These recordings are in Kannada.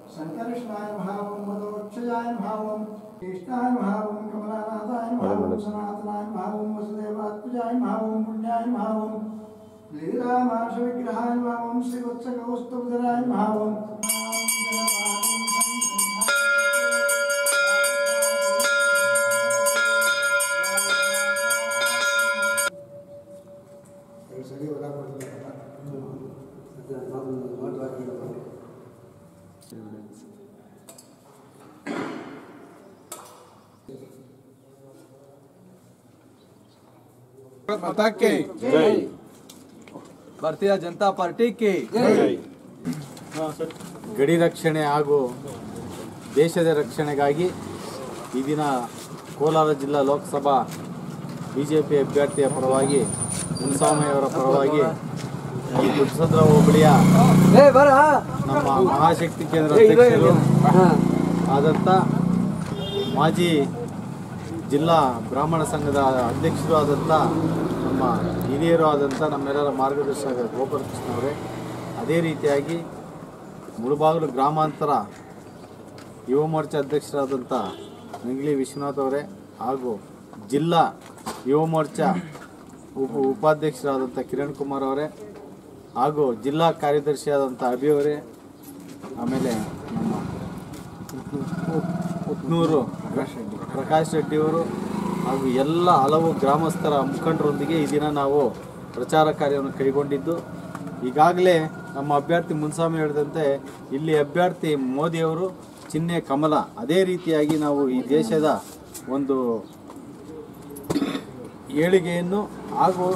संकर्षणाय महावं मदोक्षयाय महावं कृष्णाय महावं कमलानाथाय महावं सनातनाय महावं वसुदेवात्मजाय महावं पुण्याय महावं लीलामाश विग्रहाय महावं श्रीवत्सकौस्तुभधराय महावं माता की जय। ಭಾರತೀಯ ಜನತಾ ಪಾರ್ಟಿ की जय। ಗಡಿ ರಕ್ಷಣೆ ಹಾಗೂ ದೇಶದ ರಕ್ಷಣೆಗಾಗಿ ಈ ದಿನ ಕೋಲಾರ ಜಿಲ್ಲಾ ಲೋಕಸಭಾ ಬಿಜೆಪಿ ಅಭ್ಯರ್ಥಿಯ ಪರವಾಗಿ ಮುನ್ಸಾಮಿಯವರ ಪರವಾಗಿ ಈ ಗುಡ್ಸಂದ್ರ ಹೋಬಳಿಯ ನಮ್ಮ ಮಹಾಶಕ್ತಿ ಕೇಂದ್ರ ಅಧ್ಯಕ್ಷರು ಆದಂಥ ಮಾಜಿ ಜಿಲ್ಲಾ ಬ್ರಾಹ್ಮಣ ಸಂಘದ ಅಧ್ಯಕ್ಷರು ಆದಂಥ ನಮ್ಮ ಹಿರಿಯರು ಆದಂಥ ನಮ್ಮೆಲ್ಲರ ಮಾರ್ಗದರ್ಶಕ ಗೋಪಾಲಕೃಷ್ಣ ಅವರೇ, ಅದೇ ರೀತಿಯಾಗಿ ಮುಳಬಾಗಿಲು ಗ್ರಾಮಾಂತರ ಯುವ ಮೋರ್ಚಾ ಅಧ್ಯಕ್ಷರಾದಂಥ ನಿಂಗ್ಲಿ ವಿಶ್ವನಾಥ್ ಅವರೇ ಹಾಗೂ ಜಿಲ್ಲಾ ಯುವ ಮೋರ್ಚಾ ಉಪಾಧ್ಯಕ್ಷರಾದಂಥ ಕಿರಣ್ ಕುಮಾರ್ ಅವರೇ ಹಾಗೂ ಜಿಲ್ಲಾ ಕಾರ್ಯದರ್ಶಿಯಾದಂಥ ಅಭಿ ಅವರೇ, ಆಮೇಲೆ ನಮ್ಮ ಉತ್ನೂರು ಪ್ರಕಾಶ್ ರೆಡ್ಡಿಯವರು ಹಾಗೂ ಎಲ್ಲ ಹಲವು ಗ್ರಾಮಸ್ಥರ ಮುಖಂಡರೊಂದಿಗೆ ಈ ದಿನ ನಾವು ಪ್ರಚಾರ ಕಾರ್ಯವನ್ನು ಕೈಗೊಂಡಿದ್ದು, ಈಗಾಗಲೇ ನಮ್ಮ ಅಭ್ಯರ್ಥಿ ಮುನ್ಸಾಮಿ ಹೇಳಿದಂತೆ ಇಲ್ಲಿ ಅಭ್ಯರ್ಥಿ ಮೋದಿಯವರು ಚಿಹ್ನೆ ಕಮಲ. ಅದೇ ರೀತಿಯಾಗಿ ನಾವು ಈ ದೇಶದ ಒಂದು ಏಳಿಗೆಯನ್ನು ಹಾಗೂ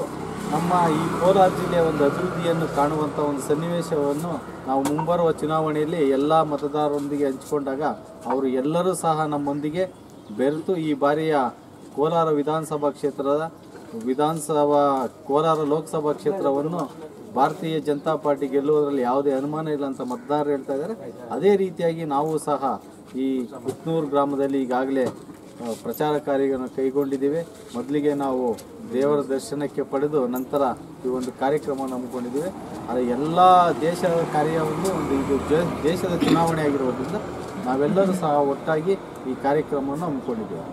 ನಮ್ಮ ಈ ಕೋಲಾರ ಜಿಲ್ಲೆಯ ಒಂದು ಅಭಿವೃದ್ಧಿಯನ್ನು ಕಾಣುವಂಥ ಒಂದು ಸನ್ನಿವೇಶವನ್ನು ನಾವು ಮುಂಬರುವ ಚುನಾವಣೆಯಲ್ಲಿ ಎಲ್ಲ ಮತದಾರರೊಂದಿಗೆ ಹಂಚಿಕೊಂಡಾಗ ಅವರು ಎಲ್ಲರೂ ಸಹ ನಮ್ಮೊಂದಿಗೆ ಬೆರೆತು ಈ ಬಾರಿಯ ಕೋಲಾರ ಕೋಲಾರ ಲೋಕಸಭಾ ಕ್ಷೇತ್ರವನ್ನು ಭಾರತೀಯ ಜನತಾ ಪಾರ್ಟಿ ಗೆಲ್ಲುವುದರಲ್ಲಿ ಯಾವುದೇ ಅನುಮಾನ ಇಲ್ಲ ಅಂತ ಮತದಾರರು ಹೇಳ್ತಾ ಇದ್ದಾರೆ. ಅದೇ ರೀತಿಯಾಗಿ ನಾವು ಸಹ ಈ ಕುತ್ನೂರು ಗ್ರಾಮದಲ್ಲಿ ಈಗಾಗಲೇ ಪ್ರಚಾರ ಕಾರ್ಯವನ್ನು ಕೈಗೊಂಡಿದ್ದೇವೆ. ಮೊದಲಿಗೆ ನಾವು ದೇವರ ದರ್ಶನಕ್ಕೆ ಪಡೆದು ನಂತರ ಈ ಒಂದು ಕಾರ್ಯಕ್ರಮವನ್ನು ಹಮ್ಮಿಕೊಂಡಿದ್ದೇವೆ. ಆದರೆ ಎಲ್ಲ ದೇಶದ ಕಾರ್ಯವನ್ನು ಇದು ದೇಶದ ಚುನಾವಣೆ ಆಗಿರೋದ್ರಿಂದ ನಾವೆಲ್ಲರೂ ಸಹ ಒಟ್ಟಾಗಿ ಈ ಕಾರ್ಯಕ್ರಮವನ್ನು ಹಮ್ಮಿಕೊಂಡಿದ್ದೇವೆ.